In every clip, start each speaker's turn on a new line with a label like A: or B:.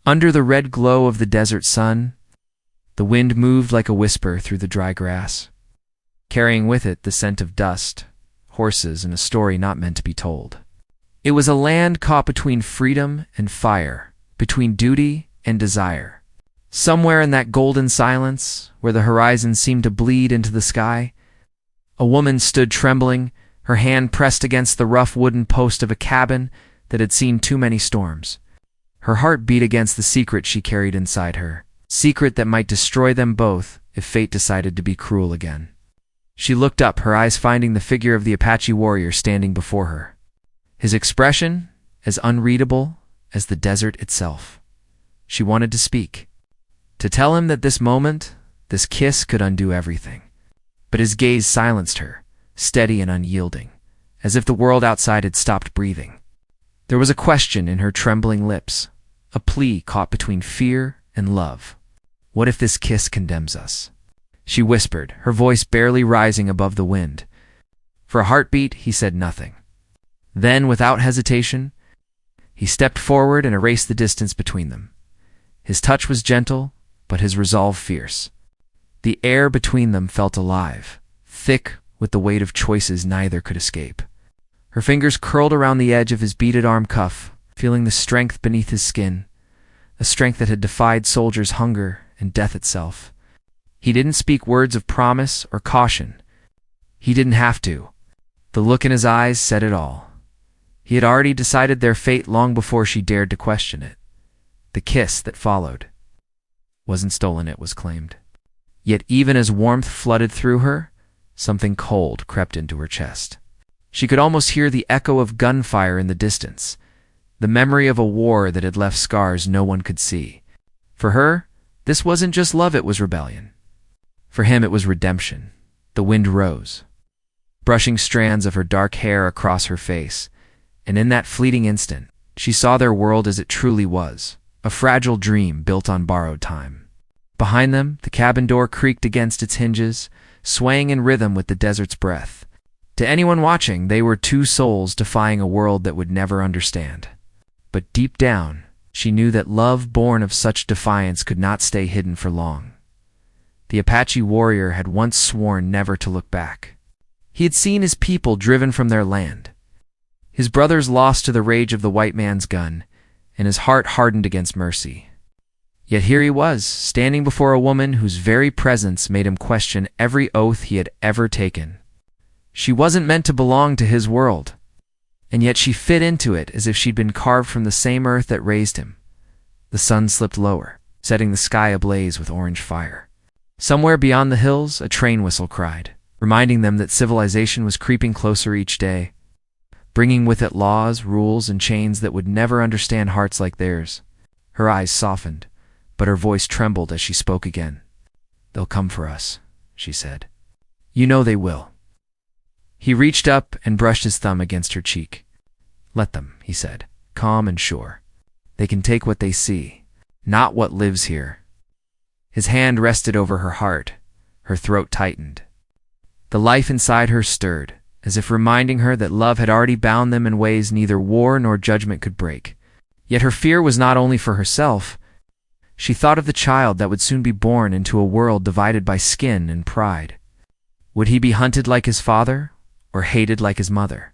A: Under the red glow of the desert sun, the wind moved like a whisper through the dry grass, carrying with it the scent of dust, horses, and a story not meant to be told. It was a land caught between freedom and fire, between duty and desire. Somewhere in that golden silence, where the horizon seemed to bleed into the sky, a woman stood trembling, her hand pressed against the rough wooden post of a cabin that had seen too many storms. Her heart beat against the secret she carried inside her, secret that might destroy them both if fate decided to be cruel again. She looked up, her eyes finding the figure of the Apache warrior standing before her, his expression as unreadable as the desert itself. She wanted to speak, to tell him that this moment, this kiss could undo everything. But his gaze silenced her, steady and unyielding, as if the world outside had stopped breathing. There was a question in her trembling lips, a plea caught between fear and love. What if this kiss condemns us? She whispered, her voice barely rising above the wind. For a heartbeat, he said nothing. Then, without hesitation, he stepped forward and erased the distance between them. His touch was gentle, but his resolve fierce. The air between them felt alive, thick with the weight of choices neither could escape. Her fingers curled around the edge of his beaded arm cuff, feeling the strength beneath his skin, a strength that had defied soldiers' hunger and death itself. He didn't speak words of promise or caution. He didn't have to. The look in his eyes said it all. He had already decided their fate long before she dared to question it. The kiss that followed wasn't stolen, it was claimed. Yet even as warmth flooded through her, something cold crept into her chest. She could almost hear the echo of gunfire in the distance, the memory of a war that had left scars no one could see. For her, this wasn't just love, it was rebellion. For him, it was redemption. The wind rose, brushing strands of her dark hair across her face, and in that fleeting instant, she saw their world as it truly was, a fragile dream built on borrowed time. Behind them, the cabin door creaked against its hinges, swaying in rhythm with the desert's breath. To anyone watching, they were two souls defying a world that would never understand. But deep down, she knew that love born of such defiance could not stay hidden for long. The Apache warrior had once sworn never to look back. He had seen his people driven from their land, his brothers lost to the rage of the white man's gun, and his heart hardened against mercy. Yet here he was, standing before a woman whose very presence made him question every oath he had ever taken. She wasn't meant to belong to his world, and yet she fit into it as if she'd been carved from the same earth that raised him. The sun slipped lower, setting the sky ablaze with orange fire. Somewhere beyond the hills, a train whistle cried, reminding them that civilization was creeping closer each day, bringing with it laws, rules, and chains that would never understand hearts like theirs. Her eyes softened, but her voice trembled as she spoke again. "They'll come for us," she said. "You know they will." He reached up and brushed his thumb against her cheek. "Let them," he said, calm and sure. "They can take what they see, not what lives here." His hand rested over her heart. Her throat tightened. The life inside her stirred, as if reminding her that love had already bound them in ways neither war nor judgment could break. Yet her fear was not only for herself. She thought of the child that would soon be born into a world divided by skin and pride. Would he be hunted like his father, or hated like his mother?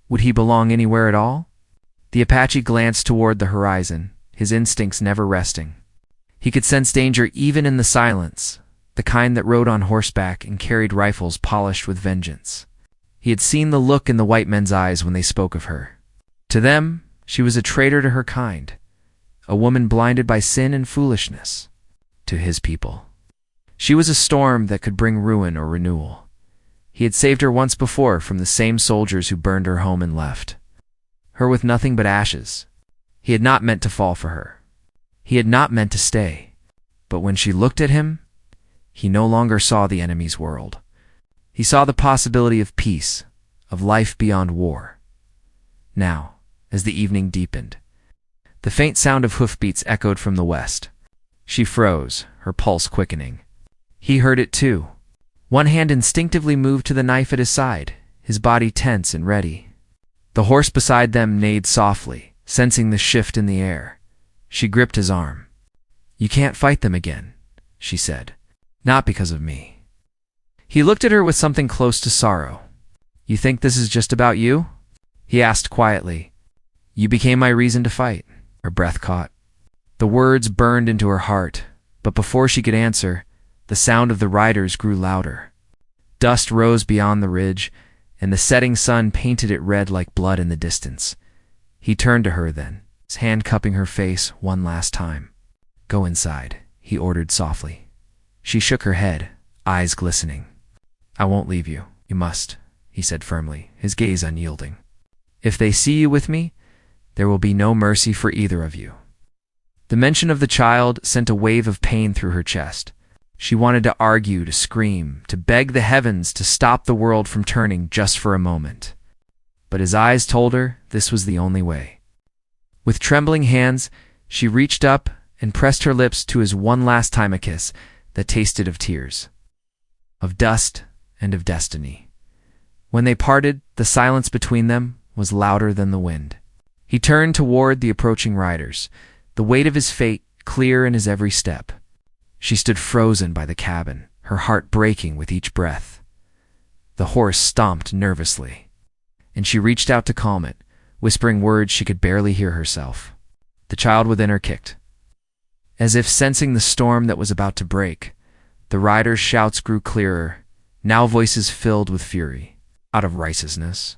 A: Would he belong anywhere at all? The Apache glanced toward the horizon, his instincts never resting. He could sense danger even in the silence, the kind that rode on horseback and carried rifles polished with vengeance. He had seen the look in the white men's eyes when they spoke of her. To them, she was a traitor to her kind, a woman blinded by sin and foolishness. To his people, she was a storm that could bring ruin or renewal. He had saved her once before from the same soldiers who burned her home and left her with nothing but ashes. He had not meant to fall for her. He had not meant to stay. But when she looked at him, he no longer saw the enemy's world. He saw the possibility of peace, of life beyond war. Now, as the evening deepened, the faint sound of hoofbeats echoed from the west. She froze, her pulse quickening. He heard it too. One hand instinctively moved to the knife at his side, his body tense and ready. The horse beside them neighed softly, sensing the shift in the air. She gripped his arm. "You can't fight them again," she said. "Not because of me." He looked at her with something close to sorrow. "You think this is just about you?" he asked quietly. "You became my reason to fight." Her breath caught. The words burned into her heart, but before she could answer, the sound of the riders grew louder. Dust rose beyond the ridge, and the setting sun painted it red like blood in the distance. He turned to her then, his hand cupping her face one last time. "Go inside," he ordered softly. She shook her head, eyes glistening. "I won't leave you. You must," he said firmly, his gaze unyielding. "If they see you with me, there will be no mercy for either of you." The mention of the child sent a wave of pain through her chest. She wanted to argue, to scream, to beg the heavens to stop the world from turning just for a moment. But his eyes told her this was the only way. With trembling hands, she reached up and pressed her lips to his one last time a kiss that tasted of tears, of dust and of destiny. When they parted, the silence between them was louder than the wind. He turned toward the approaching riders, the weight of his fate clear in his every step. She stood frozen by the cabin, her heart breaking with each breath. The horse stomped nervously, and she reached out to calm it, whispering words she could barely hear herself. The child within her kicked. As if sensing the storm that was about to break, the riders' shouts grew clearer, now voices filled with fury. Out of righteousness,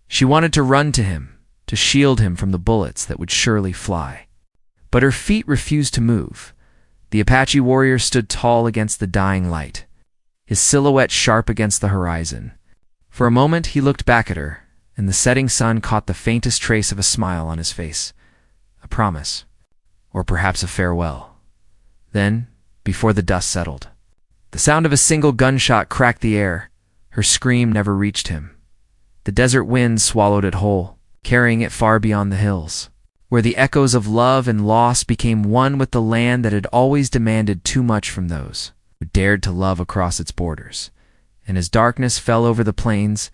A: she wanted to run to him, to shield him from the bullets that would surely fly. But her feet refused to move. The Apache warrior stood tall against the dying light, his silhouette sharp against the horizon. For a moment he looked back at her, and the setting sun caught the faintest trace of a smile on his face. A promise, or perhaps a farewell. Then, before the dust settled, the sound of a single gunshot cracked the air. Her scream never reached him. The desert wind swallowed it whole, carrying it far beyond the hills, where the echoes of love and loss became one with the land that had always demanded too much from those who dared to love across its borders. And as darkness fell over the plains,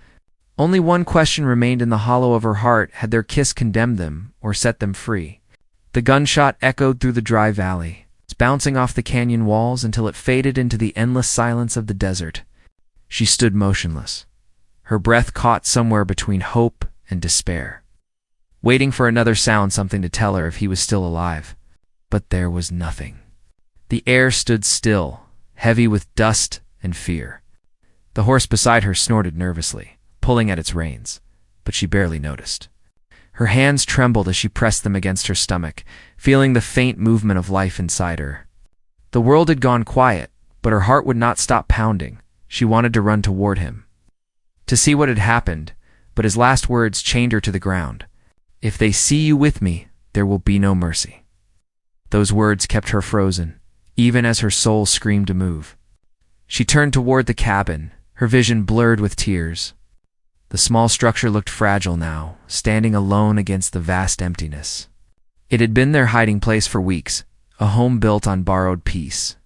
A: only one question remained in the hollow of her heart: had their kiss condemned them or set them free? The gunshot echoed through the dry valley, bouncing off the canyon walls until it faded into the endless silence of the desert. She stood motionless, her breath caught somewhere between hope and despair, waiting for another sound, something to tell her if he was still alive. But there was nothing. The air stood still, heavy with dust and fear. The horse beside her snorted nervously, pulling at its reins, but she barely noticed. Her hands trembled as she pressed them against her stomach, feeling the faint movement of life inside her. The world had gone quiet, but her heart would not stop pounding. She wanted to run toward him, to see what had happened, but his last words chained her to the ground. "If they see you with me, there will be no mercy." Those words kept her frozen, even as her soul screamed to move. She turned toward the cabin, her vision blurred with tears. The small structure looked fragile now, standing alone against the vast emptiness. It had been their hiding place for weeks, a home built on borrowed peace.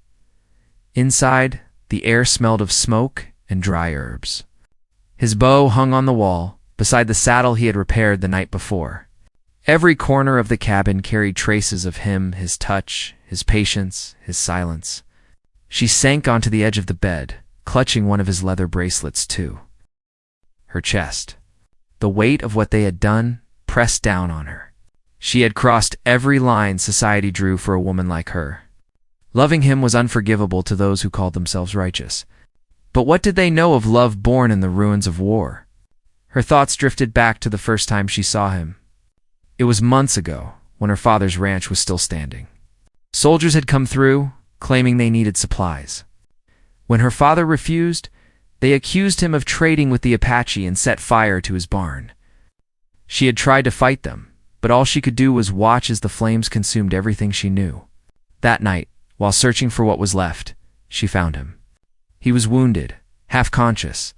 A: Inside, the air smelled of smoke and dry herbs. His bow hung on the wall, beside the saddle he had repaired the night before. Every corner of the cabin carried traces of him, his touch, his patience, his silence. She sank onto the edge of the bed, clutching one of his leather bracelets too. Her chest, the weight of what they had done, pressed down on her. She had crossed every line society drew for a woman like her. Loving him was unforgivable to those who called themselves righteous. But what did they know of love born in the ruins of war? Her thoughts drifted back to the first time she saw him. It was months ago, when her father's ranch was still standing. Soldiers had come through, claiming they needed supplies. When her father refused, they accused him of trading with the Apache and set fire to his barn. She had tried to fight them, but all she could do was watch as the flames consumed everything she knew. That night, while searching for what was left, she found him. He was wounded, half-conscious,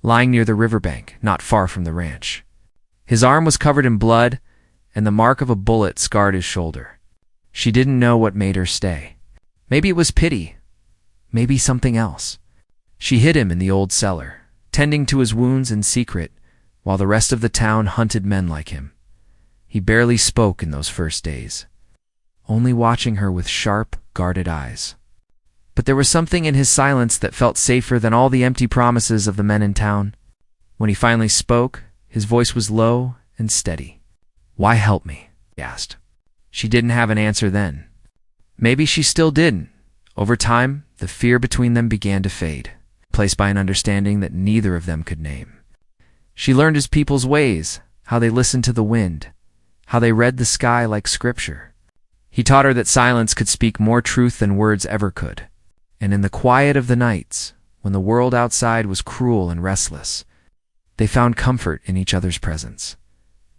A: lying near the riverbank, not far from the ranch. His arm was covered in blood, and the mark of a bullet scarred his shoulder. She didn't know what made her stay. Maybe it was pity, maybe something else. She hid him in the old cellar, tending to his wounds in secret, while the rest of the town hunted men like him. He barely spoke in those first days. only watching her with sharp, guarded eyes. But there was something in his silence that felt safer than all the empty promises of the men in town. When he finally spoke, his voice was low and steady. "Why help me?" he asked. She didn't have an answer then. Maybe she still didn't. Over time, the fear between them began to fade, replaced by an understanding that neither of them could name. She learned his people's ways, how they listened to the wind, how they read the sky like scripture. He taught her that silence could speak more truth than words ever could. And in the quiet of the nights, when the world outside was cruel and restless, they found comfort in each other's presence.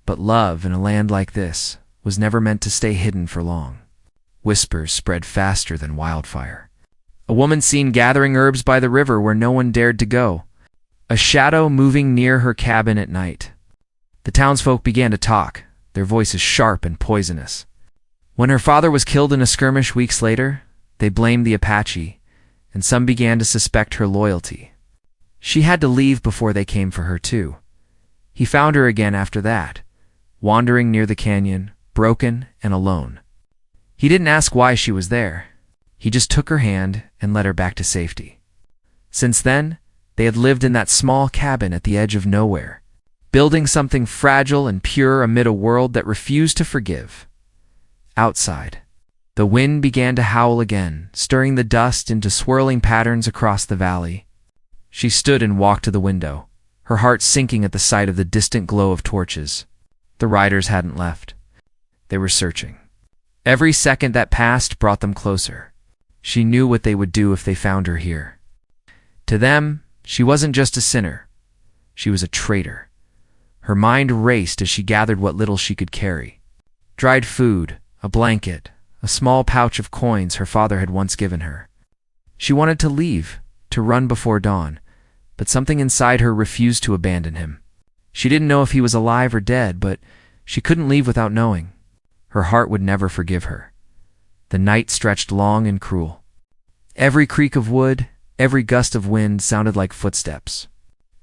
A: But love in a land like this was never meant to stay hidden for long. Whispers spread faster than wildfire. A woman seen gathering herbs by the river where no one dared to go. A shadow moving near her cabin at night. The townsfolk began to talk, their voices sharp and poisonous. When her father was killed in a skirmish weeks later, they blamed the Apache, and some began to suspect her loyalty. She had to leave before they came for her too. He found her again after that, wandering near the canyon, broken and alone. He didn't ask why she was there. He just took her hand and led her back to safety. Since then, they had lived in that small cabin at the edge of nowhere, building something fragile and pure amid a world that refused to forgive. Outside, the wind began to howl again, stirring the dust into swirling patterns across the valley. She stood and walked to the window, her heart sinking at the sight of the distant glow of torches. The riders hadn't left. They were searching. Every second that passed brought them closer. She knew what they would do if they found her here. To them, she wasn't just a sinner. She was a traitor. Her mind raced as she gathered what little she could carry. Dried food, a blanket, a small pouch of coins her father had once given her. She wanted to leave, to run before dawn, but something inside her refused to abandon him. She didn't know if he was alive or dead, but she couldn't leave without knowing. Her heart would never forgive her. The night stretched long and cruel. Every creak of wood, every gust of wind sounded like footsteps.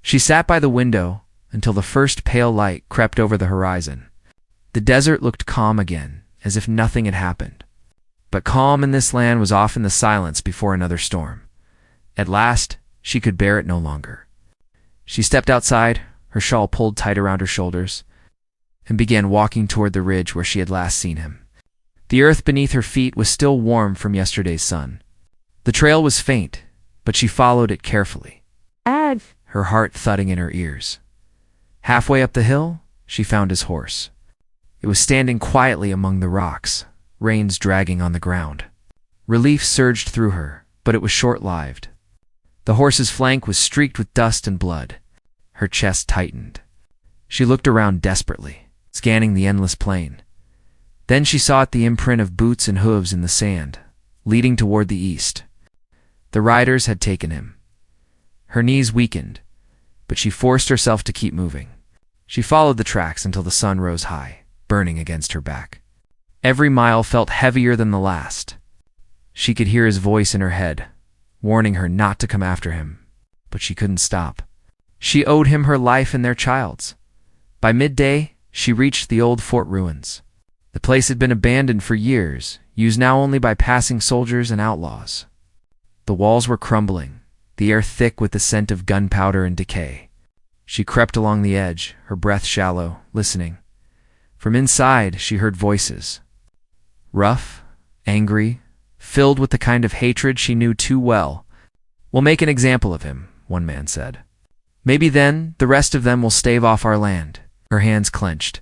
A: She sat by the window until the first pale light crept over the horizon. The desert looked calm again, as if nothing had happened. But calm in this land was often the silence before another storm. At last, she could bear it no longer. She stepped outside, her shawl pulled tight around her shoulders, and began walking toward the ridge where she had last seen him. The earth beneath her feet was still warm from yesterday's sun. The trail was faint, but she followed it carefully, her heart thudding in her ears. Halfway up the hill, she found his horse. It was standing quietly among the rocks, reins dragging on the ground. Relief surged through her, but it was short-lived. The horse's flank was streaked with dust and blood. Her chest tightened. She looked around desperately, scanning the endless plain. Then she saw the imprint of boots and hooves in the sand, leading toward the east. The riders had taken him. Her knees weakened, but she forced herself to keep moving. She followed the tracks until the sun rose high, burning against her back. Every mile felt heavier than the last. She could hear his voice in her head, warning her not to come after him, but she couldn't stop. She owed him her life and their child's. By midday, she reached the old fort ruins. The place had been abandoned for years, used now only by passing soldiers and outlaws. The walls were crumbling, the air thick with the scent of gunpowder and decay. She crept along the edge, her breath shallow, listening. From inside, she heard voices. Rough, angry, filled with the kind of hatred she knew too well. "We'll make an example of him," one man said. "Maybe then the rest of them will stave off our land." Her hands clenched.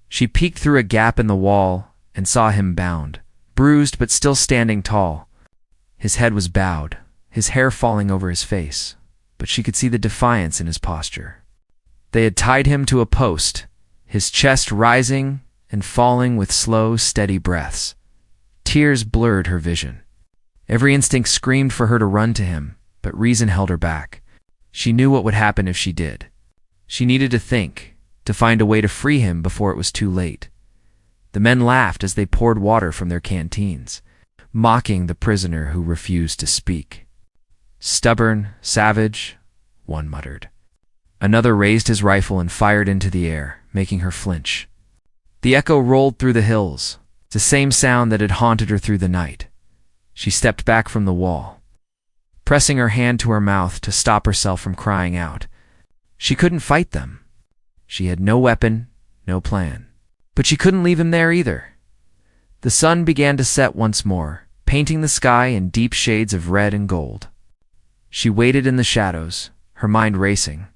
A: She peeked through a gap in the wall and saw him bound, bruised but still standing tall. His head was bowed, his hair falling over his face, but she could see the defiance in his posture. They had tied him to a post, his chest rising and falling with slow, steady breaths. Tears blurred her vision. Every instinct screamed for her to run to him, but reason held her back. She knew what would happen if she did. She needed to think, to find a way to free him before it was too late. The men laughed as they poured water from their canteens, mocking the prisoner who refused to speak. "Stubborn, savage," one muttered. Another raised his rifle and fired into the air, making her flinch. The echo rolled through the hills, the same sound that had haunted her through the night. She stepped back from the wall, pressing her hand to her mouth to stop herself from crying out. She couldn't fight them. She had no weapon, no plan. But she couldn't leave him there either. The sun began to set once more, painting the sky in deep shades of red and gold. She waited in the shadows, her mind racing.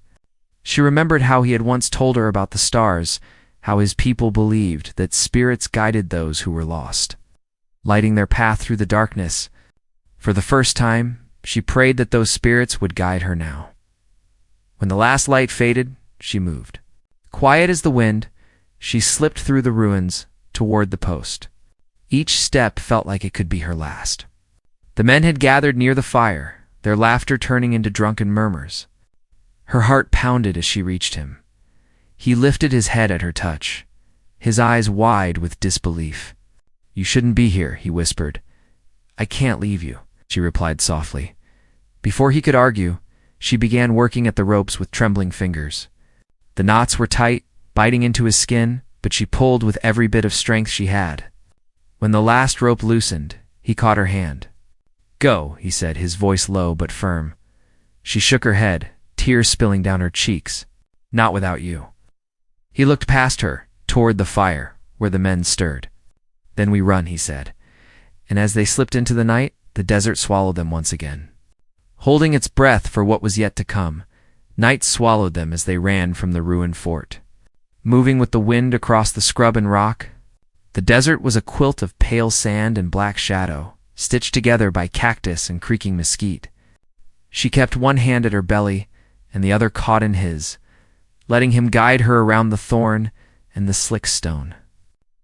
A: She remembered how he had once told her about the stars, how his people believed that spirits guided those who were lost, lighting their path through the darkness. For the first time, she prayed that those spirits would guide her now. When the last light faded, she moved. Quiet as the wind, she slipped through the ruins toward the post. Each step felt like it could be her last. The men had gathered near the fire, their laughter turning into drunken murmurs. Her heart pounded as she reached him. He lifted his head at her touch, his eyes wide with disbelief. "You shouldn't be here," he whispered. "I can't leave you," she replied softly. Before he could argue, she began working at the ropes with trembling fingers. The knots were tight, biting into his skin, but she pulled with every bit of strength she had. When the last rope loosened, he caught her hand. "Go," he said, his voice low but firm. She shook her head, tears spilling down her cheeks. "Not without you." He looked past her, toward the fire, where the men stirred. "Then we run," he said. And as they slipped into the night, the desert swallowed them once again. Holding its breath for what was yet to come, night swallowed them as they ran from the ruined fort. Moving with the wind across the scrub and rock, the desert was a quilt of pale sand and black shadow, stitched together by cactus and creaking mesquite. She kept one hand at her belly and the other caught in his, letting him guide her around the thorn and the slick stone.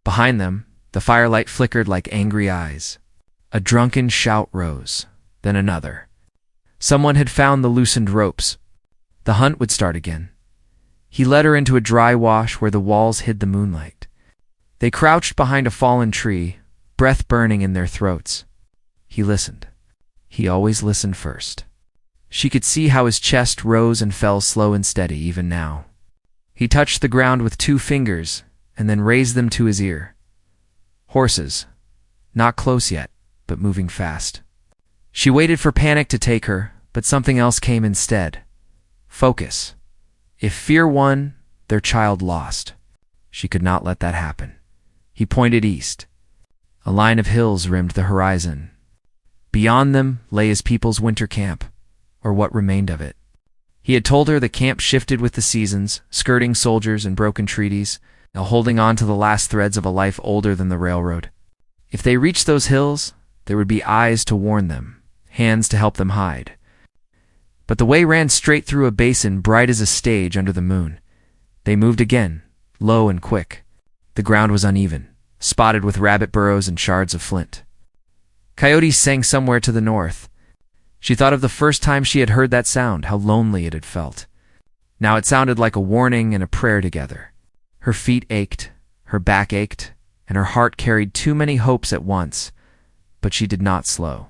A: Behind them, the firelight flickered like angry eyes. A drunken shout rose, then another. Someone had found the loosened ropes. The hunt would start again. He led her into a dry wash where the walls hid the moonlight. They crouched behind a fallen tree, breath burning in their throats. He listened. He always listened first. She could see how his chest rose and fell slow and steady even now. He touched the ground with 2 fingers and then raised them to his ear. Horses. Not close yet, but moving fast. She waited for panic to take her, but something else came instead. Focus. If fear won, their child lost. She could not let that happen. He pointed east. A line of hills rimmed the horizon. Beyond them lay his people's winter camp, or what remained of it. He had told her the camp shifted with the seasons, skirting soldiers and broken treaties, now holding on to the last threads of a life older than the railroad. If they reached those hills, there would be eyes to warn them, hands to help them hide. But the way ran straight through a basin bright as a stage under the moon. They moved again, low and quick. The ground was uneven, spotted with rabbit burrows and shards of flint. Coyotes sang somewhere to the north. She thought of the first time she had heard that sound, how lonely it had felt. Now it sounded like a warning and a prayer together. Her feet ached, her back ached, and her heart carried too many hopes at once, but she did not slow.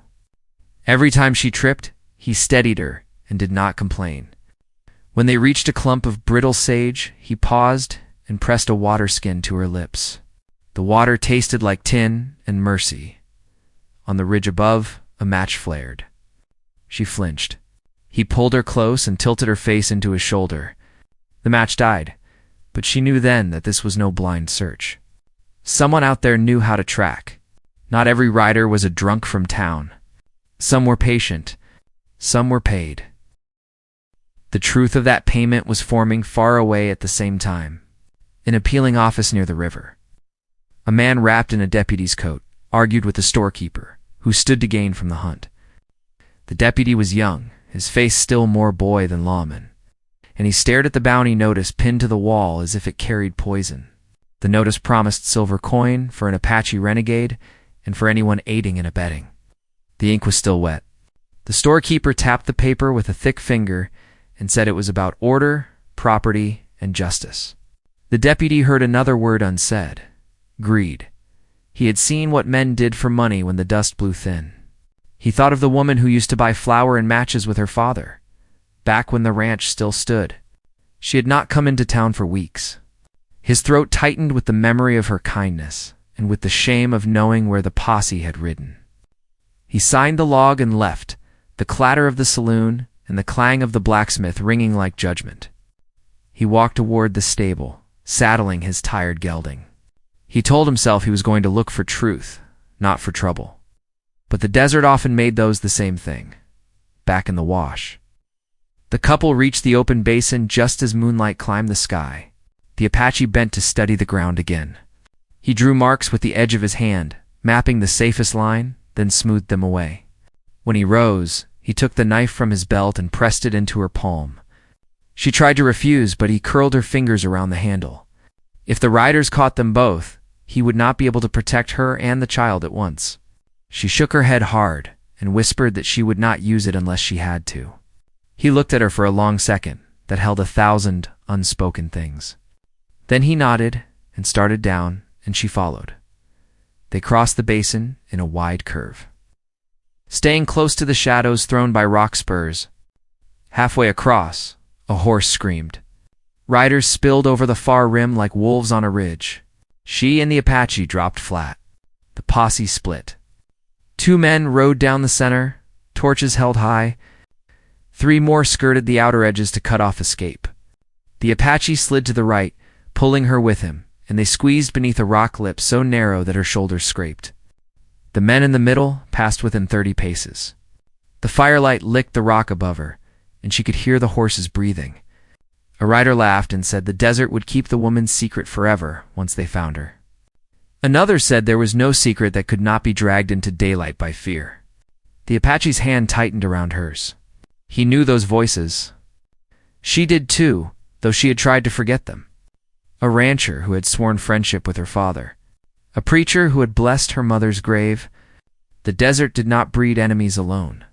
A: Every time she tripped, he steadied her and did not complain. When they reached a clump of brittle sage, he paused and pressed a water skin to her lips. The water tasted like tin and mercy. On the ridge above, a match flared. She flinched. He pulled her close and tilted her face into his shoulder. The match died, but she knew then that this was no blind search. Someone out there knew how to track. Not every rider was a drunk from town. Some were patient. Some were paid. The truth of that payment was forming far away at the same time. In a peeling office near the river. A man wrapped in a deputy's coat argued with the storekeeper, who stood to gain from the hunt. The deputy was young, his face still more boy than lawman, and he stared at the bounty notice pinned to the wall as if it carried poison. The notice promised silver coin for an Apache renegade and for anyone aiding and abetting. The ink was still wet. The storekeeper tapped the paper with a thick finger and said it was about order, property, and justice. The deputy heard another word unsaid: greed. He had seen what men did for money when the dust blew thin. He thought of the woman who used to buy flour and matches with her father, back when the ranch still stood. She had not come into town for weeks. His throat tightened with the memory of her kindness, and with the shame of knowing where the posse had ridden. He signed the log and left, the clatter of the saloon and the clang of the blacksmith ringing like judgment. He walked toward the stable, saddling his tired gelding. He told himself he was going to look for truth, not for trouble. But the desert often made those the same thing. Back in the wash. The couple reached the open basin just as moonlight climbed the sky. The Apache bent to study the ground again. He drew marks with the edge of his hand, mapping the safest line, then smoothed them away. When he rose, he took the knife from his belt and pressed it into her palm. She tried to refuse, but he curled her fingers around the handle. If the riders caught them both, he would not be able to protect her and the child at once. She shook her head hard and whispered that she would not use it unless she had to. He looked at her for a long second that held 1,000 unspoken things. Then he nodded and started down, and she followed. They crossed the basin in a wide curve. Staying close to the shadows thrown by rock spurs, halfway across, a horse screamed. Riders spilled over the far rim like wolves on a ridge. She and the Apache dropped flat. The posse split. 2 men rode down the center, torches held high. 3 more skirted the outer edges to cut off escape. The Apache slid to the right, pulling her with him, and they squeezed beneath a rock lip so narrow that her shoulders scraped. The men in the middle passed within 30 paces. The firelight licked the rock above her, and she could hear the horses breathing. A rider laughed and said the desert would keep the woman's secret forever once they found her. Another said there was no secret that could not be dragged into daylight by fear. The Apache's hand tightened around hers. He knew those voices. She did too, though she had tried to forget them. A rancher who had sworn friendship with her father. A preacher who had blessed her mother's grave. The desert did not breed enemies alone.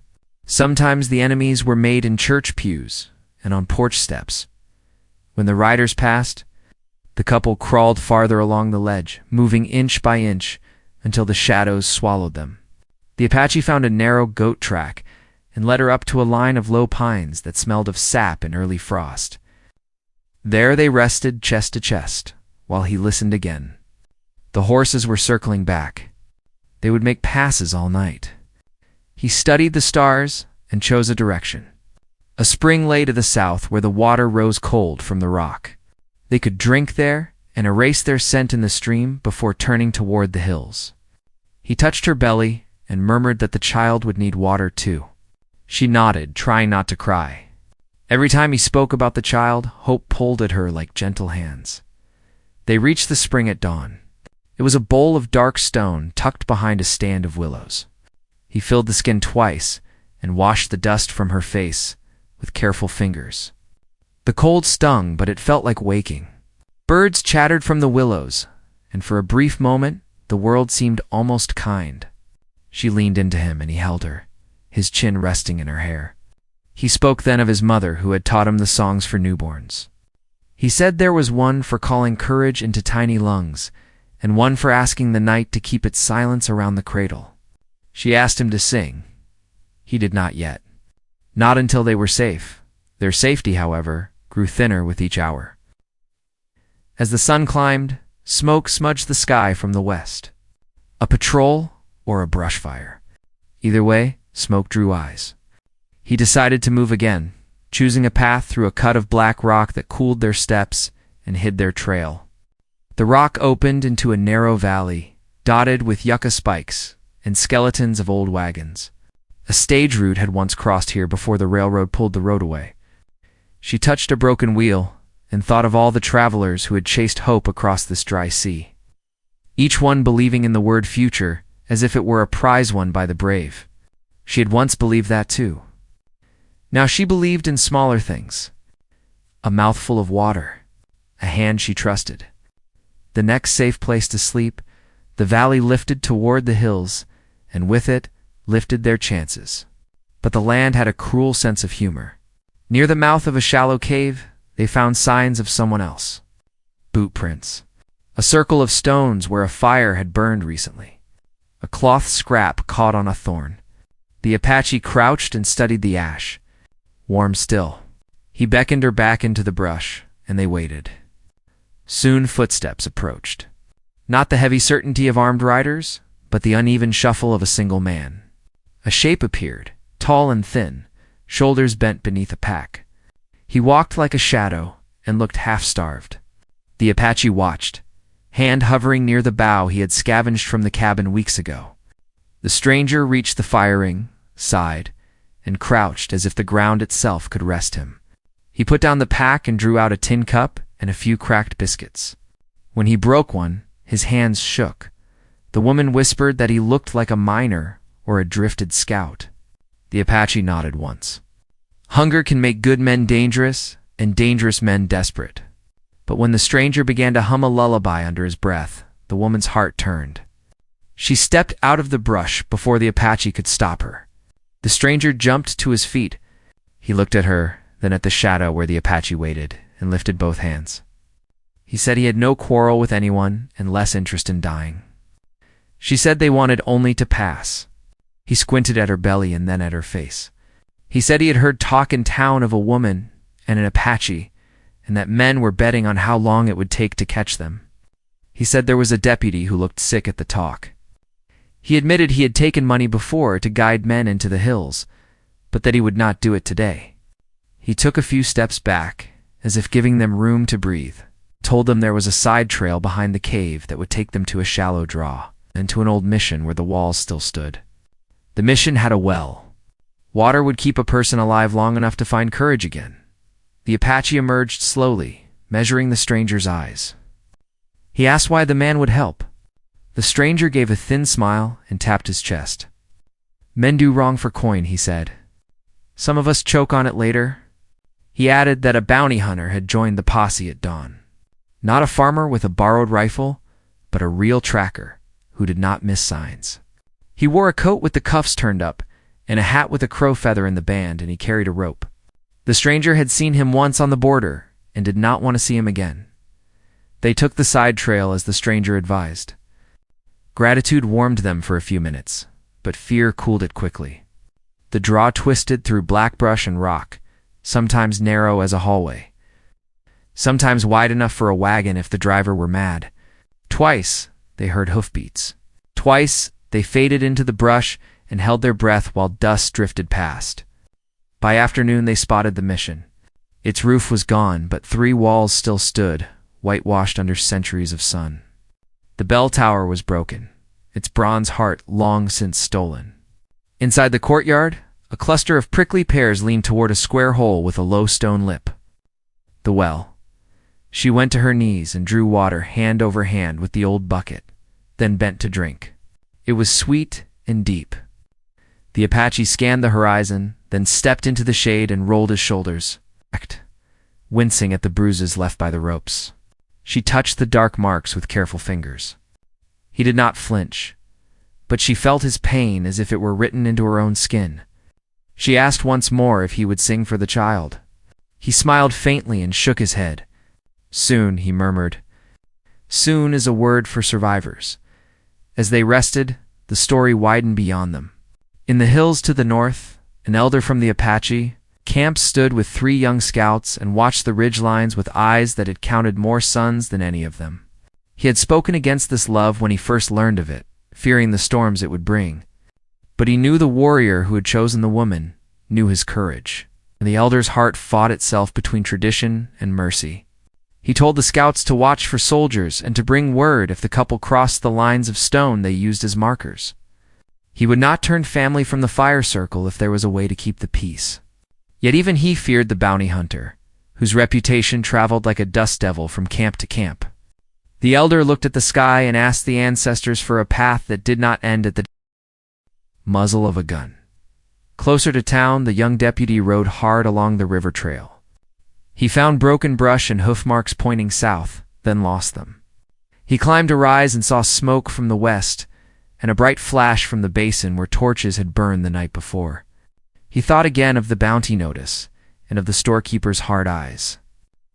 A: Sometimes the enemies were made in church pews and on porch steps. When the riders passed, the couple crawled farther along the ledge, moving inch by inch until the shadows swallowed them. The Apache found a narrow goat track and led her up to a line of low pines that smelled of sap and early frost. There they rested chest to chest, while he listened again. The horses were circling back. They would make passes all night. He studied the stars and chose a direction. A spring lay to the south where the water rose cold from the rock. They could drink there and erase their scent in the stream before turning toward the hills. He touched her belly and murmured that the child would need water too. She nodded, trying not to cry. Every time he spoke about the child, hope pulled at her like gentle hands. They reached the spring at dawn. It was a bowl of dark stone tucked behind a stand of willows. He filled the skin twice and washed the dust from her face with careful fingers. The cold stung, but it felt like waking. Birds chattered from the willows, and for a brief moment, the world seemed almost kind. She leaned into him and he held her, his chin resting in her hair. He spoke then of his mother who had taught him the songs for newborns. He said there was one for calling courage into tiny lungs, and one for asking the night to keep its silence around the cradle. She asked him to sing. He did not yet. Not until they were safe. Their safety, however, grew thinner with each hour. As the sun climbed, smoke smudged the sky from the west. A patrol or a brush fire. Either way, smoke drew eyes. He decided to move again, choosing a path through a cut of black rock that cooled their steps and hid their trail. The rock opened into a narrow valley, dotted with yucca spikes and skeletons of old wagons. A stage route had once crossed here before the railroad pulled the road away. She touched a broken wheel and thought of all the travelers who had chased hope across this dry sea. Each one believing in the word future as if it were a prize won by the brave. She had once believed that too. Now she believed in smaller things. A mouthful of water, a hand she trusted. The next safe place to sleep, the valley lifted toward the hills, and with it lifted their chances. But the land had a cruel sense of humor. Near the mouth of a shallow cave, they found signs of someone else. Boot prints. A circle of stones where a fire had burned recently. A cloth scrap caught on a thorn. The Apache crouched and studied the ash. Warm still. He beckoned her back into the brush, and they waited. Soon footsteps approached. Not the heavy certainty of armed riders, but the uneven shuffle of a single man. A shape appeared, tall and thin, shoulders bent beneath a pack. He walked like a shadow and looked half-starved. The Apache watched, hand hovering near the bough he had scavenged from the cabin weeks ago. The stranger reached the firing, sighed, and crouched as if the ground itself could rest him. He put down the pack and drew out a tin cup and a few cracked biscuits. When he broke one, his hands shook. The woman whispered that he looked like a miner or a drifted scout. The Apache nodded once. Hunger can make good men dangerous and dangerous men desperate. But when the stranger began to hum a lullaby under his breath, the woman's heart turned. She stepped out of the brush before the Apache could stop her. The stranger jumped to his feet. He looked at her, then at the shadow where the Apache waited, and lifted both hands. He said he had no quarrel with anyone and less interest in dying. She said they wanted only to pass. He squinted at her belly and then at her face. He said he had heard talk in town of a woman and an Apache, and that men were betting on how long it would take to catch them. He said there was a deputy who looked sick at the talk. He admitted he had taken money before to guide men into the hills, but that he would not do it today. He took a few steps back, as if giving them room to breathe, told them there was a side trail behind the cave that would take them to a shallow draw, and to an old mission where the walls still stood. The mission had a well. Water would keep a person alive long enough to find courage again. The Apache emerged slowly, measuring the stranger's eyes. He asked why the man would help. The stranger gave a thin smile and tapped his chest. Men do wrong for coin, he said. Some of us choke on it later. He added that a bounty hunter had joined the posse at dawn. Not a farmer with a borrowed rifle, but a real tracker who did not miss signs. He wore a coat with the cuffs turned up and a hat with a crow feather in the band, and he carried a rope. The stranger had seen him once on the border and did not want to see him again. They took the side trail as the stranger advised. Gratitude warmed them for a few minutes, but fear cooled it quickly. The draw twisted through black brush and rock, sometimes narrow as a hallway, sometimes wide enough for a wagon if the driver were mad. Twice they heard hoofbeats. Twice they faded into the brush and held their breath while dust drifted past. By afternoon they spotted the mission. Its roof was gone, but 3 walls still stood, whitewashed under centuries of sun. The bell tower was broken, its bronze heart long since stolen. Inside the courtyard, a cluster of prickly pears leaned toward a square hole with a low stone lip. The well. She went to her knees and drew water hand over hand with the old bucket, then bent to drink. It was sweet and deep. The Apache scanned the horizon, then stepped into the shade and rolled his shoulders, wincing at the bruises left by the ropes. She touched the dark marks with careful fingers. He did not flinch, but she felt his pain as if it were written into her own skin. She asked once more if he would sing for the child. He smiled faintly and shook his head. Soon, he murmured. Soon is a word for survivors. As they rested, the story widened beyond them. In the hills to the north, an elder from the Apache camp stood with 3 young scouts and watched the ridgelines with eyes that had counted more suns than any of them. He had spoken against this love when he first learned of it, fearing the storms it would bring. But he knew the warrior who had chosen the woman, knew his courage, and the elder's heart fought itself between tradition and mercy. He told the scouts to watch for soldiers and to bring word if the couple crossed the lines of stone they used as markers. He would not turn family from the fire circle if there was a way to keep the peace. Yet even he feared the bounty hunter, whose reputation traveled like a dust devil from camp to camp. The elder looked at the sky and asked the ancestors for a path that did not end at the muzzle of a gun. Closer to town, the young deputy rode hard along the river trail. He found broken brush and hoof marks pointing south, then lost them. He climbed a rise and saw smoke from the west, and a bright flash from the basin where torches had burned the night before. He thought again of the bounty notice and of the storekeeper's hard eyes.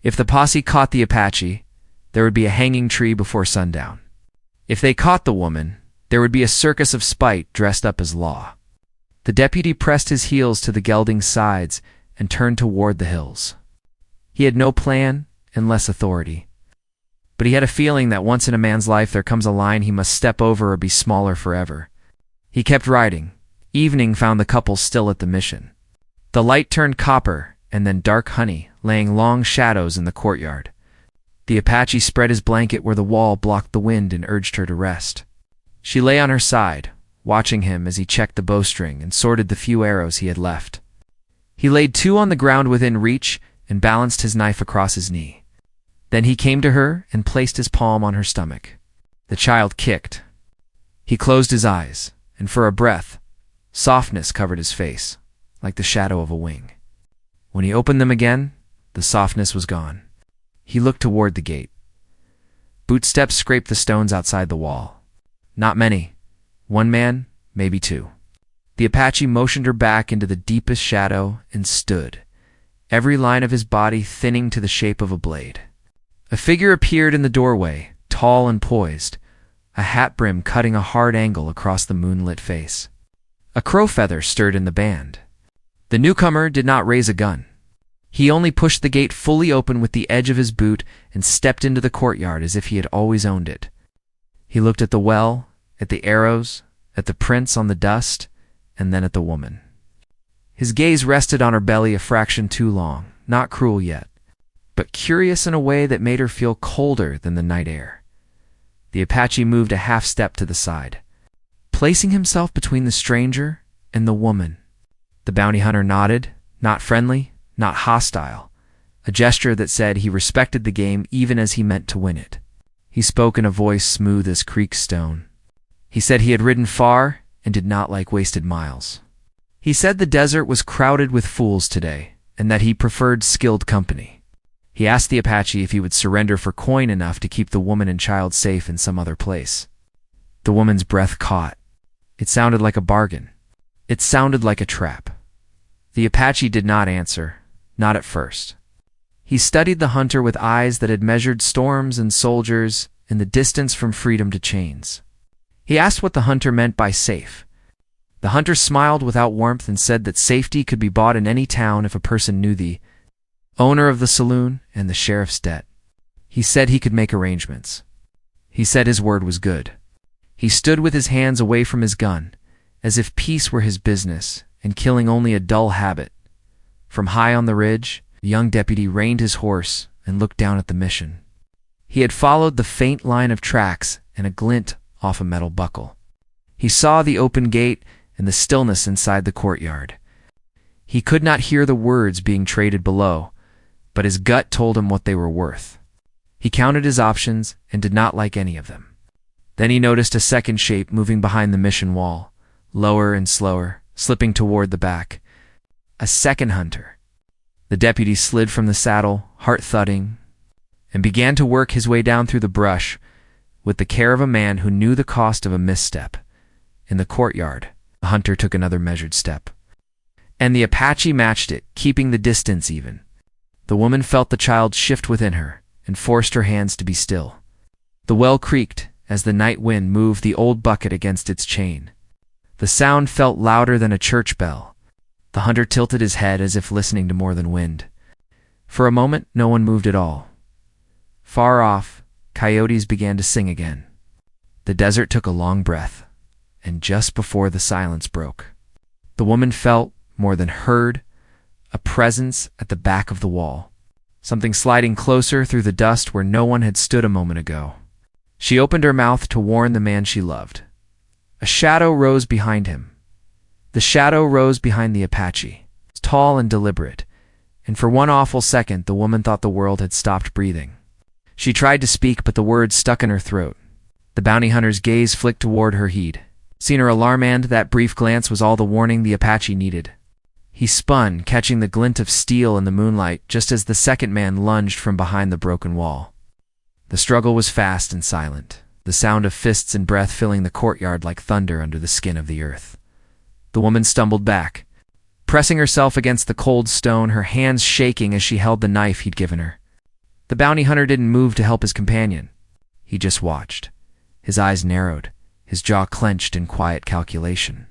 A: If the posse caught the Apache, there would be a hanging tree before sundown. If they caught the woman, there would be a circus of spite dressed up as law. The deputy pressed his heels to the gelding's sides and turned toward the hills. He had no plan and less authority. but he had a feeling that once in a man's life there comes a line he must step over or be smaller forever. He kept riding. Evening found the couple still at the mission. The light turned copper and then dark honey, laying long shadows in the courtyard. The Apache spread his blanket where the wall blocked the wind and urged her to rest. She lay on her side, watching him as he checked the bowstring and sorted the few arrows he had left. He laid 2 on the ground within reach and balanced his knife across his knee. Then he came to her and placed his palm on her stomach. The child kicked. He closed his eyes, and for a breath, softness covered his face, like the shadow of a wing. When he opened them again, the softness was gone. He looked toward the gate. Bootsteps scraped the stones outside the wall. Not many. 1 man, maybe 2. The Apache motioned her back into the deepest shadow and stood, every line of his body thinning to the shape of a blade. A figure appeared in the doorway, tall and poised, a hat brim cutting a hard angle across the moonlit face. A crow feather stirred in the band. The newcomer did not raise a gun. He only pushed the gate fully open with the edge of his boot and stepped into the courtyard as if he had always owned it. He looked at the well, at the arrows, at the prints on the dust, and then at the woman. His gaze rested on her belly a fraction too long, not cruel yet, but curious in a way that made her feel colder than the night air. The Apache moved a half step to the side, placing himself between the stranger and the woman. The bounty hunter nodded, not friendly, not hostile, a gesture that said he respected the game even as he meant to win it. He spoke in a voice smooth as creek stone. He said he had ridden far and did not like wasted miles. He said the desert was crowded with fools today, and that he preferred skilled company. He asked the Apache if he would surrender for coin enough to keep the woman and child safe in some other place. The woman's breath caught. It sounded like a bargain. It sounded like a trap. The Apache did not answer, not at first. He studied the hunter with eyes that had measured storms and soldiers and the distance from freedom to chains. He asked what the hunter meant by safe. The hunter smiled without warmth and said that safety could be bought in any town if a person knew the owner of the saloon and the sheriff's debt. He said he could make arrangements. He said his word was good. He stood with his hands away from his gun, as if peace were his business and killing only a dull habit. From high on the ridge, the young deputy reined his horse and looked down at the mission. He had followed the faint line of tracks and a glint off a metal buckle. He saw the open gate and the stillness inside the courtyard. He could not hear the words being traded below, but his gut told him what they were worth. He counted his options and did not like any of them. Then he noticed a second shape moving behind the mission wall, lower and slower, slipping toward the back. A second hunter. The deputy slid from the saddle, heart thudding, and began to work his way down through the brush with the care of a man who knew the cost of a misstep. In the courtyard, the hunter took another measured step, and the Apache matched it, keeping the distance even. The woman felt the child shift within her and forced her hands to be still. The well creaked as the night wind moved the old bucket against its chain. The sound felt louder than a church bell. The hunter tilted his head as if listening to more than wind. For a moment, no one moved at all. Far off, coyotes began to sing again. The desert took a long breath, and just before the silence broke, the woman felt, more than heard, a presence at the back of the wall, something sliding closer through the dust where no one had stood a moment ago. She opened her mouth to warn the man she loved. A shadow rose behind him. The shadow rose behind the Apache, tall and deliberate, and for one awful second the woman thought the world had stopped breathing. She tried to speak, but the words stuck in her throat. The bounty hunter's gaze flicked toward her head. Seeing her alarm, and that brief glance was all the warning the Apache needed. He spun, catching the glint of steel in the moonlight just as the second man lunged from behind the broken wall. The struggle was fast and silent, the sound of fists and breath filling the courtyard like thunder under the skin of the earth. The woman stumbled back, pressing herself against the cold stone, her hands shaking as she held the knife he'd given her. The bounty hunter didn't move to help his companion. He just watched. His eyes narrowed, his jaw clenched in quiet calculation.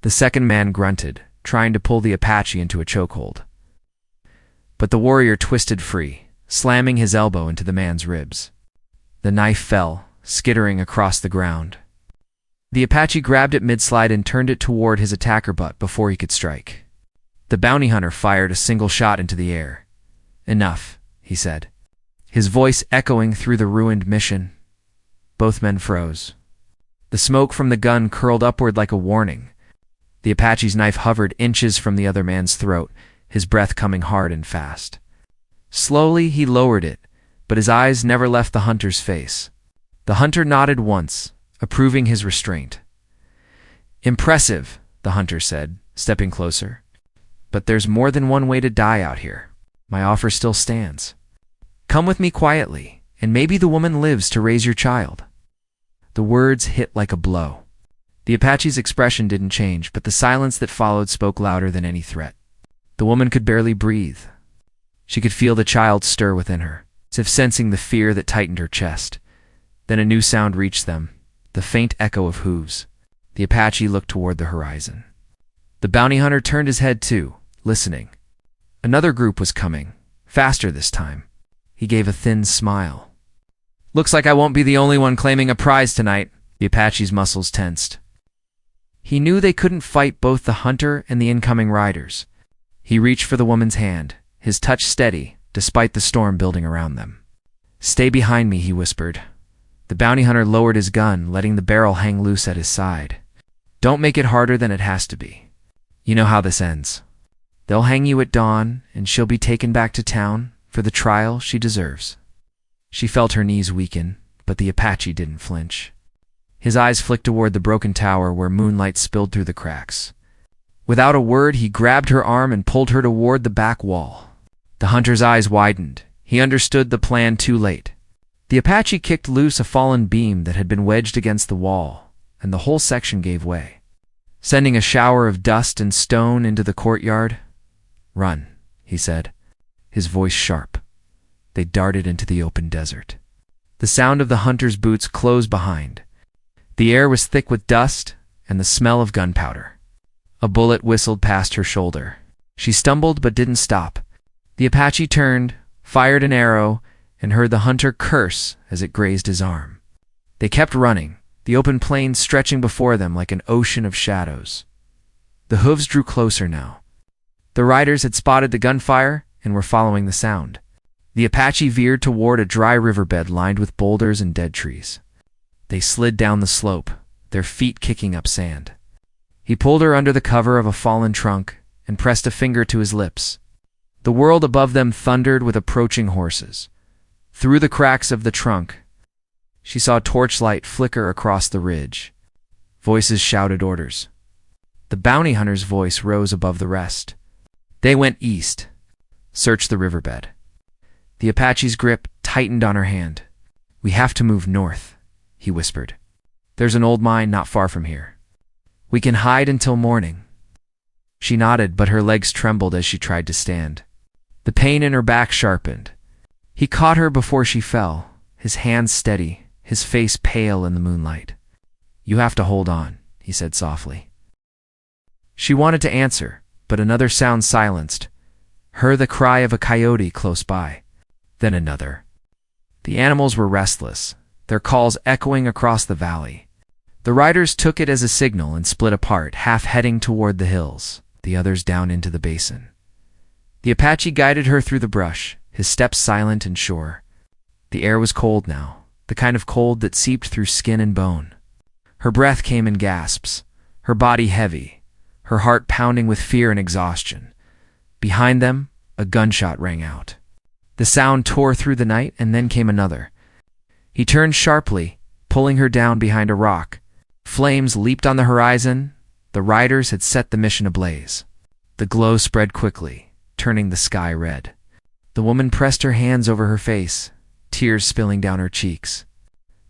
A: The second man grunted, trying to pull the Apache into a chokehold. But the warrior twisted free, slamming his elbow into the man's ribs. The knife fell, skittering across the ground. The Apache grabbed it mid-slide and turned it toward his attacker butt before he could strike. The bounty hunter fired a single shot into the air. "Enough," he said, his voice echoing through the ruined mission. Both men froze. The smoke from the gun curled upward like a warning. The Apache's knife hovered inches from the other man's throat, his breath coming hard and fast. Slowly he lowered it, but his eyes never left the hunter's face. The hunter nodded once, approving his restraint. "Impressive," the hunter said, stepping closer. "But there's more than one way to die out here. My offer still stands. Come with me quietly, and maybe the woman lives to raise your child." The words hit like a blow. The Apache's expression didn't change, but the silence that followed spoke louder than any threat. The woman could barely breathe. She could feel the child stir within her, as if sensing the fear that tightened her chest. Then a new sound reached them, the faint echo of hooves. The Apache looked toward the horizon. The bounty hunter turned his head too, listening. Another group was coming, faster this time. He gave a thin smile. "Looks like I won't be the only one claiming a prize tonight." The Apache's muscles tensed. He knew they couldn't fight both the hunter and the incoming riders. He reached for the woman's hand, his touch steady, despite the storm building around them. "Stay behind me," he whispered. The bounty hunter lowered his gun, letting the barrel hang loose at his side. "Don't make it harder than it has to be. You know how this ends. They'll hang you at dawn, and she'll be taken back to town for the trial she deserves." She felt her knees weaken, but the Apache didn't flinch. His eyes flicked toward the broken tower where moonlight spilled through the cracks. Without a word, he grabbed her arm and pulled her toward the back wall. The hunter's eyes widened. He understood the plan too late. The Apache kicked loose a fallen beam that had been wedged against the wall, and the whole section gave way, sending a shower of dust and stone into the courtyard. "Run," he said, his voice sharp. They darted into the open desert. The sound of the hunter's boots closed behind. The air was thick with dust and the smell of gunpowder. A bullet whistled past her shoulder. She stumbled but didn't stop. The Apache turned, fired an arrow, and heard the hunter curse as it grazed his arm. They kept running, the open plain stretching before them like an ocean of shadows. The hooves drew closer now. The riders had spotted the gunfire and were following the sound. The Apache veered toward a dry riverbed lined with boulders and dead trees. They slid down the slope, their feet kicking up sand. He pulled her under the cover of a fallen trunk and pressed a finger to his lips. The world above them thundered with approaching horses. Through the cracks of the trunk, she saw torchlight flicker across the ridge. Voices shouted orders. The bounty hunter's voice rose above the rest. They went east. Search the riverbed. The Apache's grip tightened on her hand. "We have to move north," he whispered. "There's an old mine not far from here. We can hide until morning." She nodded, but her legs trembled as she tried to stand. The pain in her back sharpened. He caught her before she fell, his hands steady, his face pale in the moonlight. "You have to hold on," he said softly. She wanted to answer, but another sound silenced her, the cry of a coyote close by. Then another. The animals were restless, their calls echoing across the valley. The riders took it as a signal and split apart, half heading toward the hills, the others down into the basin. The Apache guided her through the brush, his steps silent and sure. The air was cold now, the kind of cold that seeped through skin and bone. Her breath came in gasps, her body heavy, her heart pounding with fear and exhaustion. Behind them, a gunshot rang out. The sound tore through the night, and then came another. He turned sharply, pulling her down behind a rock. Flames leaped on the horizon. The riders had set the mission ablaze. The glow spread quickly, turning the sky red. The woman pressed her hands over her face, tears spilling down her cheeks.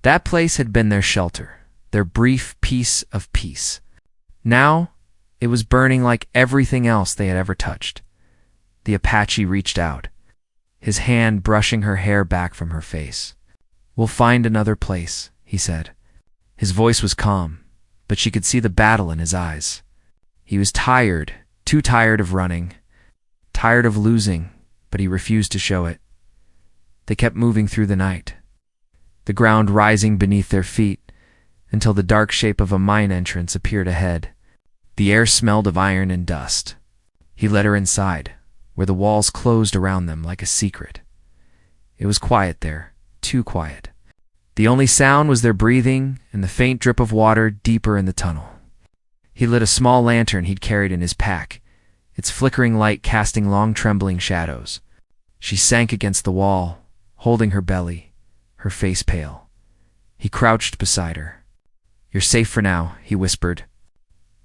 A: That place had been their shelter, their brief piece of peace. Now, it was burning like everything else they had ever touched. The Apache reached out, his hand brushing her hair back from her face. "We'll find another place," he said. His voice was calm, but she could see the battle in his eyes. He was tired, too tired of running, tired of losing, but he refused to show it. They kept moving through the night. the ground rising beneath their feet, until the dark shape of a mine entrance appeared ahead. The air smelled of iron and dust. He led her inside, where the walls closed around them like a secret. It was quiet there, too quiet. The only sound was their breathing and the faint drip of water deeper in the tunnel. He lit a small lantern he'd carried in his pack, its flickering light casting long trembling shadows. She sank against the wall, holding her belly, her face pale. He crouched beside her. "You're safe for now," he whispered.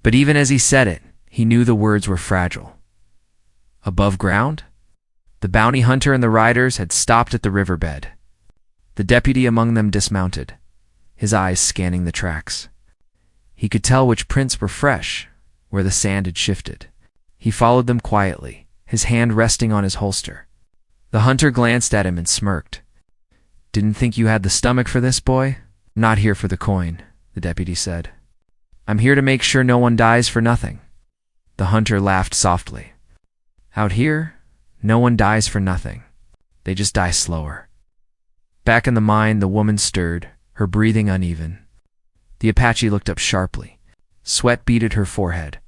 A: But even as he said it, he knew the words were fragile. Above ground? The bounty hunter and the riders had stopped at the riverbed. The deputy among them dismounted, his eyes scanning the tracks. He could tell which prints were fresh, where the sand had shifted. He followed them quietly, his hand resting on his holster. The hunter glanced at him and smirked. "Didn't think you had the stomach for this, boy?" "Not here for the coin," the deputy said. "I'm here to make sure no one dies for nothing." The hunter laughed softly. "Out here, no one dies for nothing. They just die slower." Back in the mine, the woman stirred, her breathing uneven. The Apache looked up sharply. Sweat beaded her forehead.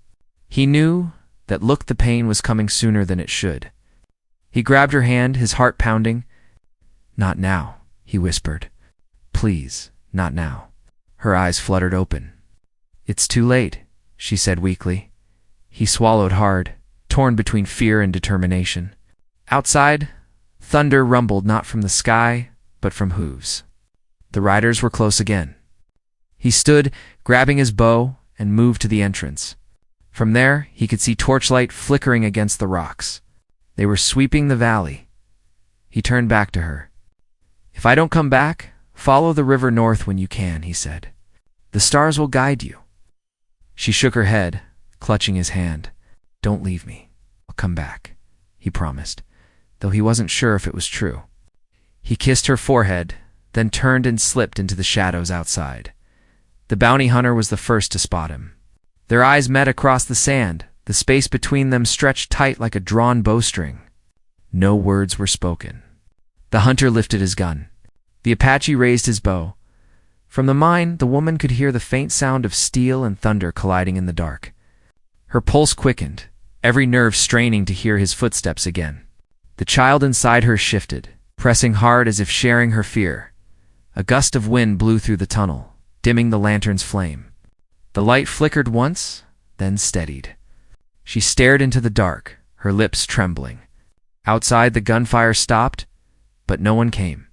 A: He knew that the pain was coming sooner than it should. He grabbed her hand, his heart pounding. "Not now," he whispered. "Please, not now." Her eyes fluttered open. "It's too late," she said weakly. He swallowed hard, torn between fear and determination. Outside, thunder rumbled not from the sky, but from hooves. The riders were close again. He stood, grabbing his bow, and moved to the entrance. From there, he could see torchlight flickering against the rocks. They were sweeping the valley. He turned back to her. "If I don't come back, follow the river north when you can," he said. "The stars will guide you." She shook her head, clutching his hand. "Don't leave me. I'll come back," he promised, though he wasn't sure if it was true. He kissed her forehead, then turned and slipped into the shadows outside. The bounty hunter was the first to spot him. Their eyes met across the sand, the space between them stretched tight like a drawn bowstring. No words were spoken. The hunter lifted his gun. The Apache raised his bow. From the mine, the woman could hear the faint sound of steel and thunder colliding in the dark. Her pulse quickened, every nerve straining to hear his footsteps again. The child inside her shifted, pressing hard as if sharing her fear. A gust of wind blew through the tunnel, dimming the lantern's flame. The light flickered once, then steadied. She stared into the dark, her lips trembling. Outside, the gunfire stopped, but no one came.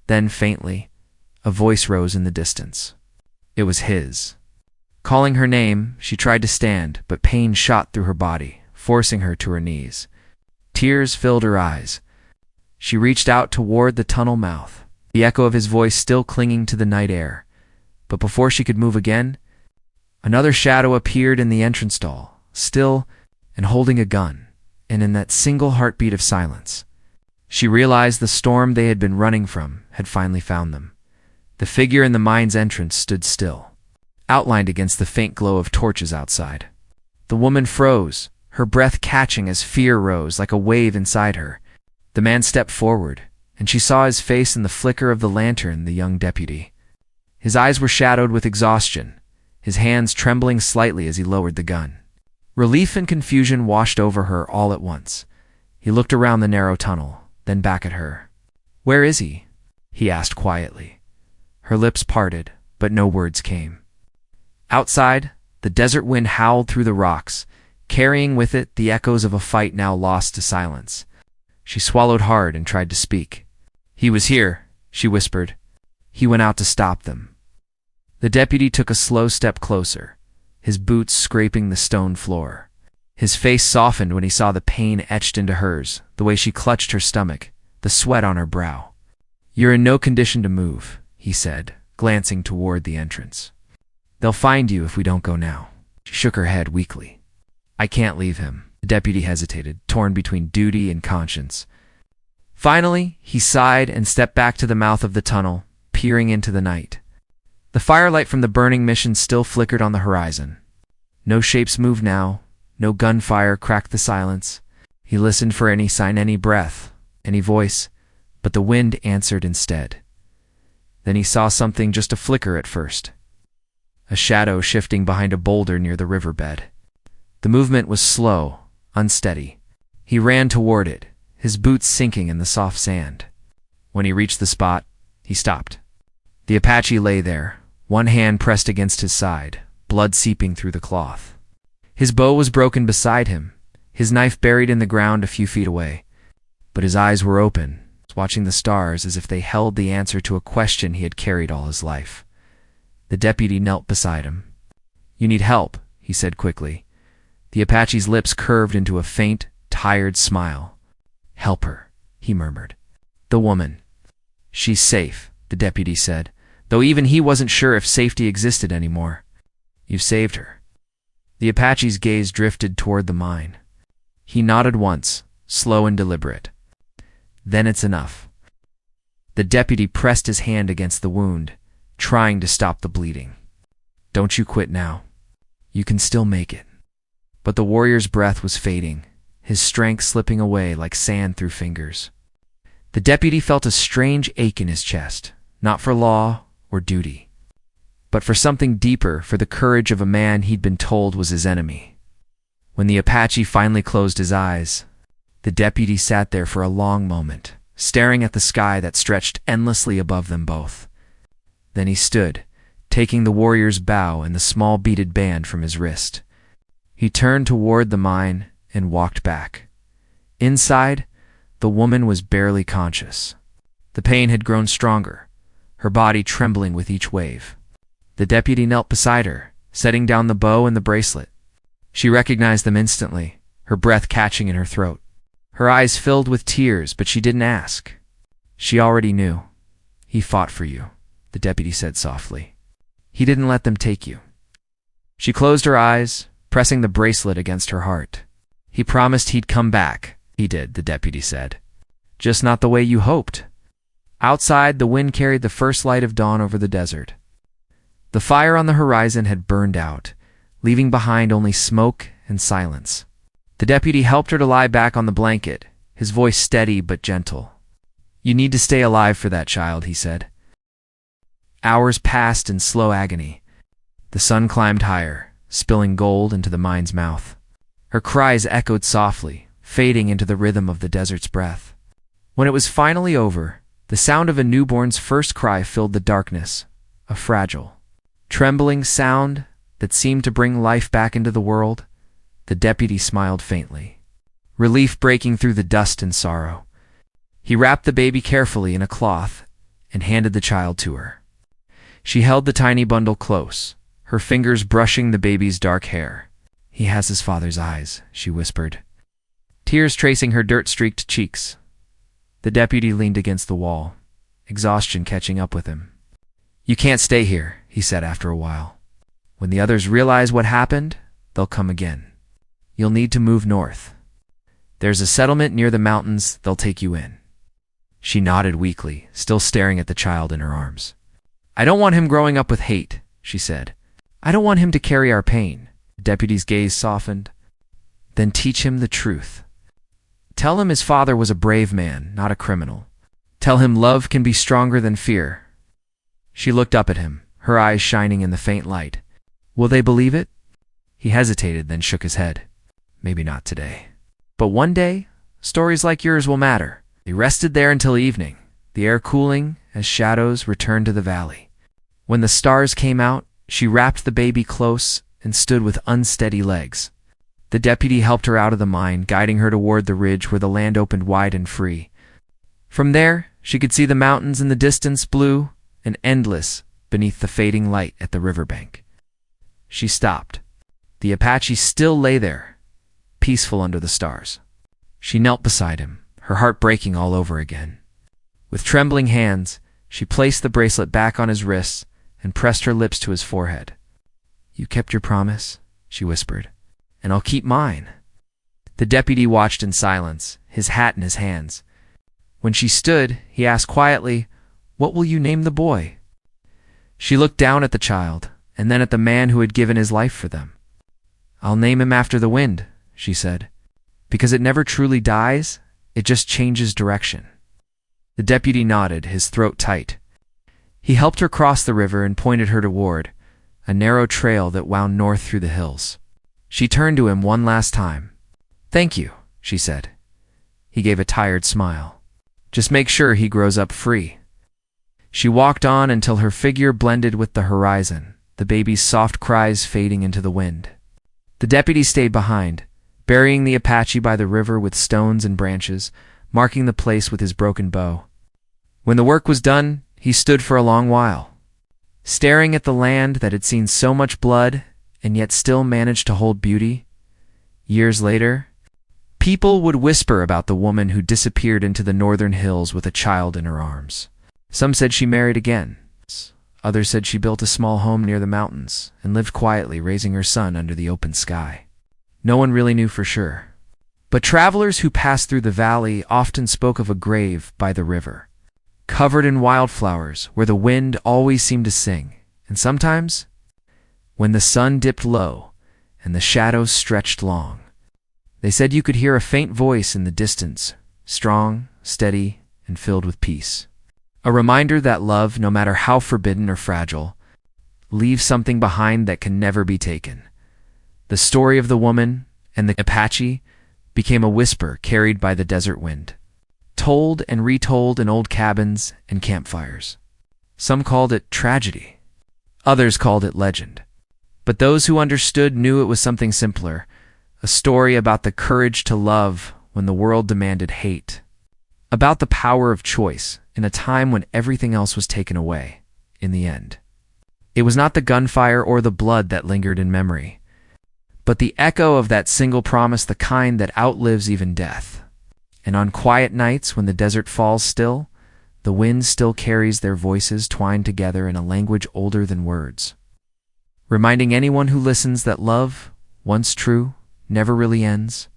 A: Then, faintly, a voice rose in the distance. It was his. Calling her name, she tried to stand, but pain shot through her body, forcing her to her knees. Tears filled her eyes. She reached out toward the tunnel mouth, the echo of his voice still clinging to the night air. But before she could move again, another shadow appeared in the entrance stall, still and holding a gun, and in that single heartbeat of silence, she realized the storm they had been running from had finally found them. The figure in the mine's entrance stood still, outlined against the faint glow of torches outside. The woman froze, her breath catching as fear rose like a wave inside her. The man stepped forward, and she saw his face in the flicker of the lantern, the young deputy. His eyes were shadowed with exhaustion, his hands trembling slightly as he lowered the gun. Relief and confusion washed over her all at once. He looked around the narrow tunnel, then back at her. "Where is he?" he asked quietly. Her lips parted, but no words came. Outside, the desert wind howled through the rocks, carrying with it the echoes of a fight now lost to silence. She swallowed hard and tried to speak. "He was here," she whispered. "He went out to stop them." The deputy took a slow step closer, his boots scraping the stone floor. His face softened when he saw the pain etched into hers, the way she clutched her stomach, the sweat on her brow. "You're in no condition to move," he said, glancing toward the entrance. "They'll find you if we don't go now." She shook her head weakly. "I can't leave him." The deputy hesitated, torn between duty and conscience. Finally, he sighed and stepped back to the mouth of the tunnel, peering into the night. The firelight from the burning mission still flickered on the horizon. No shapes moved now, no gunfire cracked the silence. He listened for any sign, any breath, any voice, but the wind answered instead. Then he saw something, just a flicker at first. A shadow shifting behind a boulder near the riverbed. The movement was slow, unsteady. He ran toward it, his boots sinking in the soft sand. When he reached the spot, he stopped. The Apache lay there, one hand pressed against his side, blood seeping through the cloth. His bow was broken beside him, his knife buried in the ground a few feet away. But his eyes were open, watching the stars as if they held the answer to a question he had carried all his life. The deputy knelt beside him. "You need help," he said quickly. The Apache's lips curved into a faint, tired smile. "Help her," he murmured. "The woman. She's safe," the deputy said, though even he wasn't sure if safety existed anymore. "You've saved her." The Apache's gaze drifted toward the mine. He nodded once, slow and deliberate. "Then it's enough." The deputy pressed his hand against the wound, trying to stop the bleeding. "Don't you quit now. You can still make it." But the warrior's breath was fading, his strength slipping away like sand through fingers. The deputy felt a strange ache in his chest, not for law or duty, but for something deeper, for the courage of a man he'd been told was his enemy. When the Apache finally closed his eyes, the deputy sat there for a long moment, staring at the sky that stretched endlessly above them both. Then he stood, taking the warrior's bow and the small beaded band from his wrist. He turned toward the mine and walked back. Inside, the woman was barely conscious. The pain had grown stronger, her body trembling with each wave. The deputy knelt beside her, setting down the bow and the bracelet. She recognized them instantly, her breath catching in her throat. Her eyes filled with tears, but she didn't ask. She already knew. "He fought for you," the deputy said softly. "He didn't let them take you." She closed her eyes, pressing the bracelet against her heart. "He promised he'd come back." "He did," the deputy said. "Just not the way you hoped." Outside, the wind carried the first light of dawn over the desert. The fire on the horizon had burned out, leaving behind only smoke and silence. The deputy helped her to lie back on the blanket, his voice steady but gentle. "You need to stay alive for that child," he said. Hours passed in slow agony. The sun climbed higher, spilling gold into the mine's mouth. Her cries echoed softly, fading into the rhythm of the desert's breath. When it was finally over, the sound of a newborn's first cry filled the darkness, a fragile, trembling sound that seemed to bring life back into the world. The deputy smiled faintly, relief breaking through the dust and sorrow. He wrapped the baby carefully in a cloth and handed the child to her. She held the tiny bundle close, her fingers brushing the baby's dark hair. "He has his father's eyes," she whispered, tears tracing her dirt-streaked cheeks. The deputy leaned against the wall, exhaustion catching up with him. "You can't stay here," he said after a while. "When the others realize what happened, they'll come again. You'll need to move north. There's a settlement near the mountains, they'll take you in." She nodded weakly, still staring at the child in her arms. "I don't want him growing up with hate," she said. "I don't want him to carry our pain." The deputy's gaze softened. "Then teach him the truth. Tell him his father was a brave man, not a criminal. Tell him love can be stronger than fear." She looked up at him, her eyes shining in the faint light. "Will they believe it?" He hesitated, then shook his head. "Maybe not today. But one day, stories like yours will matter." They rested there until evening, the air cooling as shadows returned to the valley. When the stars came out, she wrapped the baby close and stood with unsteady legs. The deputy helped her out of the mine, guiding her toward the ridge where the land opened wide and free. From there, she could see the mountains in the distance, blue and endless beneath the fading light at the riverbank. She stopped. The Apache still lay there, peaceful under the stars. She knelt beside him, her heart breaking all over again. With trembling hands, she placed the bracelet back on his wrists and pressed her lips to his forehead. "You kept your promise," she whispered, "and I'll keep mine." The deputy watched in silence, his hat in his hands. When she stood, he asked quietly, "What will you name the boy?" She looked down at the child, and then at the man who had given his life for them. "I'll name him after the wind," she said, "because it never truly dies, it just changes direction." The deputy nodded, his throat tight. He helped her cross the river and pointed her toward a narrow trail that wound north through the hills. She turned to him one last time. "Thank you," she said. He gave a tired smile. "Just make sure he grows up free." She walked on until her figure blended with the horizon, the baby's soft cries fading into the wind. The deputy stayed behind, burying the Apache by the river with stones and branches, marking the place with his broken bow. When the work was done, he stood for a long while, staring at the land that had seen so much blood and yet still managed to hold beauty. Years later, people would whisper about the woman who disappeared into the northern hills with a child in her arms. Some said she married again. Others said she built a small home near the mountains and lived quietly, raising her son under the open sky. No one really knew for sure. But travelers who passed through the valley often spoke of a grave by the river, covered in wildflowers, where the wind always seemed to sing. And sometimes, when the sun dipped low and the shadows stretched long, they said you could hear a faint voice in the distance, strong, steady, and filled with peace. A reminder that love, no matter how forbidden or fragile, leaves something behind that can never be taken. The story of the woman and the Apache became a whisper carried by the desert wind, told and retold in old cabins and campfires. Some called it tragedy. Others called it legend. But those who understood knew it was something simpler, a story about the courage to love when the world demanded hate, about the power of choice in a time when everything else was taken away. In the end, it was not the gunfire or the blood that lingered in memory, but the echo of that single promise, the kind that outlives even death. And on quiet nights when the desert falls still, the wind still carries their voices twined together in a language older than words, reminding anyone who listens that love, once true, never really ends.